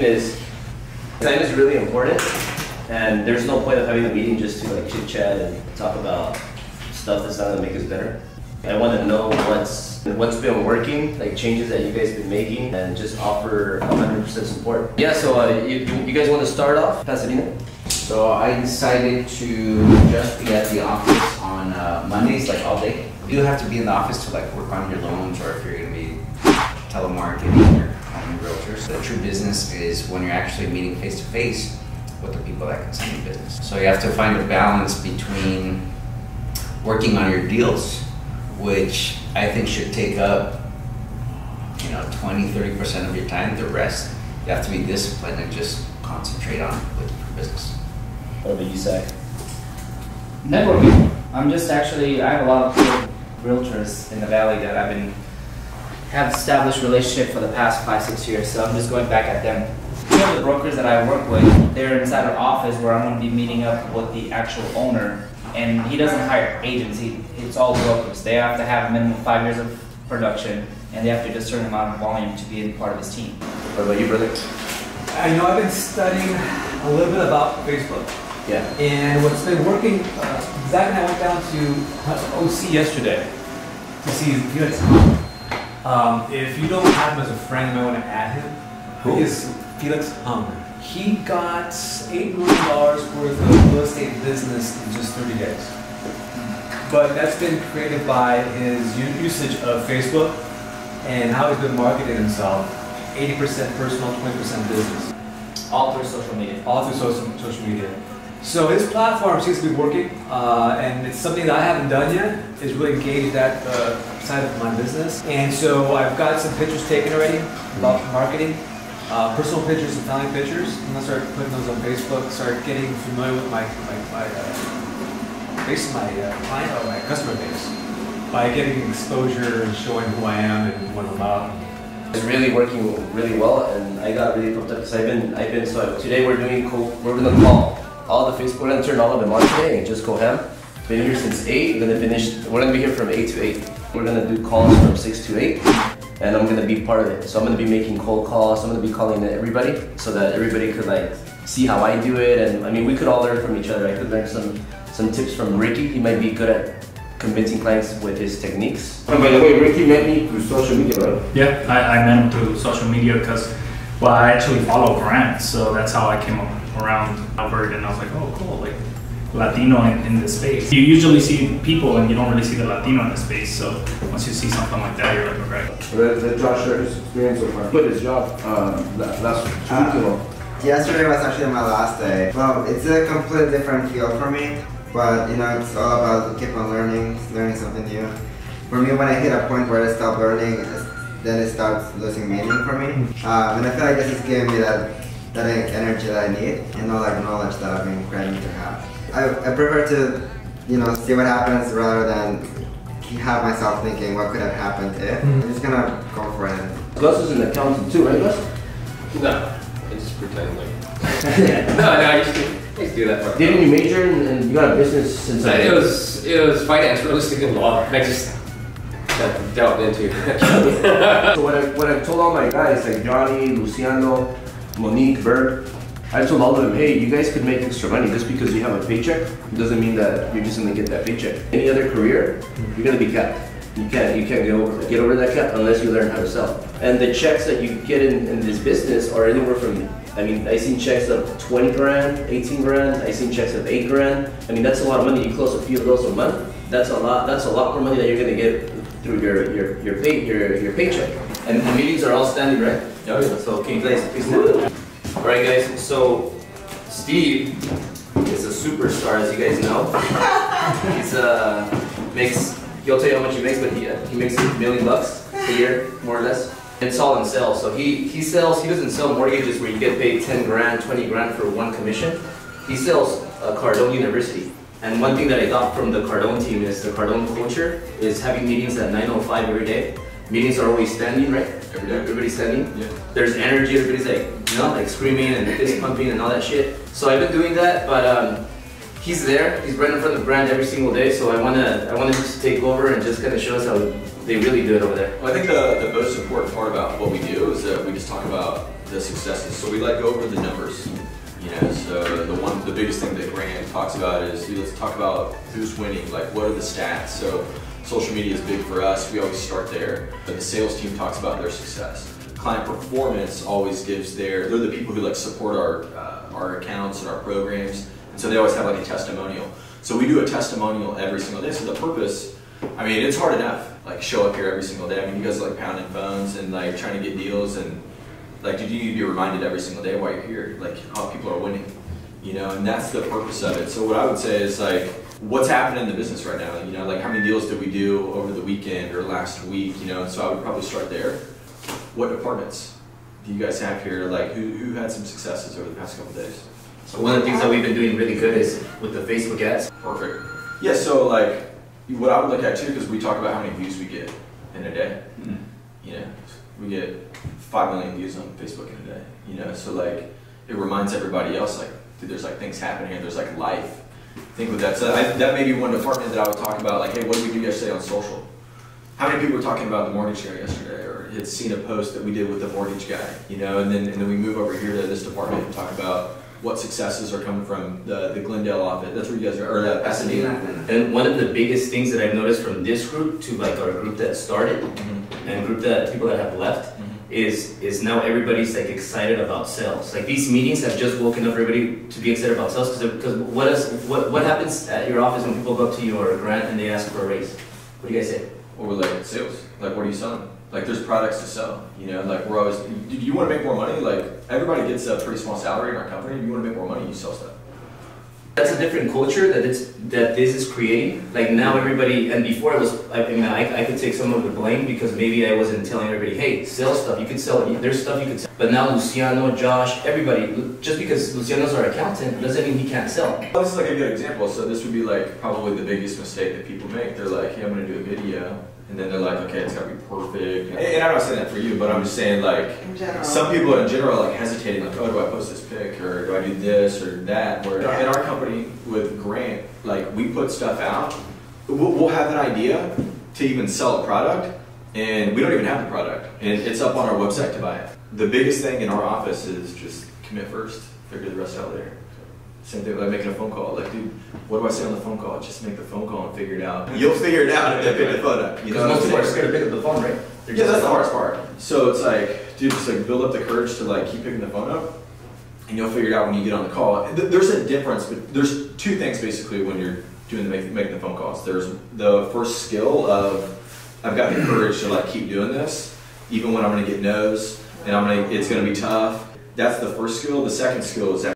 is time is really important, and there's no point of having a meeting just to like chit chat and talk about stuff that's not gonna make us better. I want to know what's been working, like changes that you guys been making, and just offer 100% support. Yeah, so you guys want to start off, Pasadena? So I decided to just be at the office on Mondays, like all day. You do have to be in the office to like work on your loans, or if you're going to be telemarketing or calling realtors. The true business is when you're actually meeting face to face with the people that can send you business. So you have to find a balance between working on your deals, which I think should take up 20-30% of your time. The rest you have to be disciplined and just concentrate on with your business. What about you, Zach? Networking. I have a lot of good realtors in the valley that have established relationship for the past 5-6 years, so I'm just going back at them. Two of the brokers that I work with, they're inside our office where I'm going to be meeting up with the actual owner, and he doesn't hire agents, it's all brokers. They have to have a minimum 5 years of production, and they have to do a certain amount of volume to be a part of his team. What about you, brother? I've been studying a little bit about Facebook. Yeah. And what's been working, Zach and I went down to OC yesterday to see Felix. If you don't have him as a friend, you might want to add him. Who? Is Felix Hung. He got $8 million worth of real estate business in just 30 days. But that's been created by his usage of Facebook and how he's been marketing himself. 80% personal, 20% business. All through social media. All through social media. So his platform seems to be working, and it's something that I haven't done yet, is really engage that side of my business. And so I've got some pictures taken already about marketing, personal pictures and family pictures. I'm gonna start putting those on Facebook, start getting familiar with my client or my customer base by getting exposure and showing who I am and what I'm about. It's really working really well, and I got really pumped up because so today we're gonna call all the Facebook. We're gonna turn all of them on today and just go ham. Been here since 8. We're gonna be here from 8 to 8. We're gonna do calls from 6 to 8, and I'm gonna be part of it. So I'm gonna be making cold calls. I'm gonna be calling everybody so that everybody could like see how I do it, and I mean we could all learn from each other. I could learn some tips from Ricky. He might be good at convincing clients with his techniques. And by the way, Ricky met me through social media, right? Yeah, I met him through social media because, well, I actually follow Grant, so that's how I came around Albert, and I was like, oh, cool, like Latino in this space. You usually see people and you don't really see the Latino in the space, so once you see something like that, you're like, okay. Let Josh share his experience so far. Quit his job last 2 weeks ago. Yesterday was actually my last day. Well, it's a completely different field for me. But it's all about keep on learning something new. For me, when I hit a point where I stop learning, then it starts losing meaning for me. And I feel like this is giving me that energy that I need, and all that knowledge that I've been craving to have. I prefer to see what happens rather than have myself thinking what could have happened if. I'm just gonna go for it. Gus is an accountant too, right, Gus? No, I just pretend like. No, I used to do that part. Didn't you major and you got a business since it was finance, real estate, and law. I just got delved into. So what I've told all my guys like Johnny, Luciano, Monique, Berg, I told all of them, hey, you guys could make extra money just because you have a paycheck. It doesn't mean that you're just gonna get that paycheck. Any other career, you're gonna be capped. You can't get over that cap unless you learn how to sell. And the checks that you get in this business are anywhere from, I mean, I seen checks of 20 grand, 18 grand. I seen checks of 8 grand. I mean, that's a lot of money. You close a few of those a month. That's a lot more money that you're gonna get through your paycheck. And the meetings are all standing, right? Oh yeah. So can you please stand up? All right, guys. So Steve is a superstar, as you guys know. He'll tell you how much he makes, but he makes $1 million a year, more or less. It's all in sales. So he sells. He doesn't sell mortgages where you get paid 10 grand, 20 grand for one commission. He sells Cardone University. And one thing that I got from the Cardone team is the Cardone culture is having meetings at 9:05 every day. Meetings are always standing, right? Every day. Everybody's standing. Yeah. There's energy. Everybody's like screaming and fist pumping and all that shit. So I've been doing that, but he's there. He's right in front of the brand every single day. So I wanna just take over and just kind of show us how they really do it over there. Well, I think the most important part about what we do is that we just talk about the successes. So we like go over the numbers. You know, so the biggest thing that Grant talks about is let's talk about who's winning, like what are the stats. So social media is big for us. We always start there. But the sales team talks about their success. Client performance always gives they're the people who like support our accounts and our programs. And so they always have like a testimonial. So we do a testimonial every single day. So the purpose, I mean, it's hard enough, like show up here every single day. I mean, you guys are like pounding phones and like trying to get deals and like, you need to be reminded every single day while you're here, like how people are winning, you know, and that's the purpose of it. So what I would say is like, what's happening in the business right now? You know, like how many deals did we do over the weekend or last week, you know, and so I would probably start there. What departments do you guys have here? Like who had some successes over the past couple of days? So one of the things that we've been doing really good is with the Facebook ads. Perfect. Yeah, so like, what I would look at too, because we talk about how many views we get in a day. Mm-hmm. You know, we get 5 million views on Facebook in a day, you know, so like it reminds everybody else like, dude, there's like things happening here, there's like life. Think with that. So that may be one department that I would talk about, like, hey, what did we do yesterday on social? How many people were talking about the mortgage guy yesterday, or had seen a post that we did with the mortgage guy, you know, and then we move over here to this department and talk about what successes are coming from the Glendale office. That's where you guys are, or the Pasadena. And one of the biggest things that I've noticed from this group to like our group that started and group that people that have left is now everybody's like excited about sales. Like these meetings have just woken up everybody to be excited about sales because what happens at your office when people go up to you or a grant and they ask for a raise? What do you guys say? Or like sales. Like what are you selling? Like there's products to sell, you know, like we're always, do you want to make more money? Like everybody gets a pretty small salary in our company. If you want to make more money, you sell stuff. That's a different culture that this is creating. Like now everybody, and before it was, I mean, I could take some of the blame because maybe I wasn't telling everybody, hey, sell stuff, you could sell it, there's stuff you could sell. But now Luciano, Josh, everybody, just because Luciano's our accountant doesn't mean he can't sell. Well, this is like a good example. So this would be like probably the biggest mistake that people make. They're like, hey, I'm going to do a video. And then they're like, okay, it's gotta be perfect. And I'm not saying that for you, but I'm just saying like, some people in general are like hesitating, like, oh, do I post this pic or do I do this or that? Where in our company with Grant, like we put stuff out, we'll have an idea to even sell a product and we don't even have the product. And it's up on our website to buy it. The biggest thing in our office is just commit first, figure the rest out later. Same thing like making a phone call. Like, dude, what do I say on the phone call? Just make the phone call and figure it out. You'll figure it out if they pick the phone up. You know, most people are scared to pick up the phone, right? Yeah, that's the hardest part. So it's like, dude, just like build up the courage to like keep picking the phone up, and you'll figure it out when you get on the call. There's a difference, but there's two things basically when you're doing making the phone calls. There's the first skill of I've got the courage to like keep doing this, even when I'm gonna get no's and it's gonna be tough. That's the first skill. The second skill is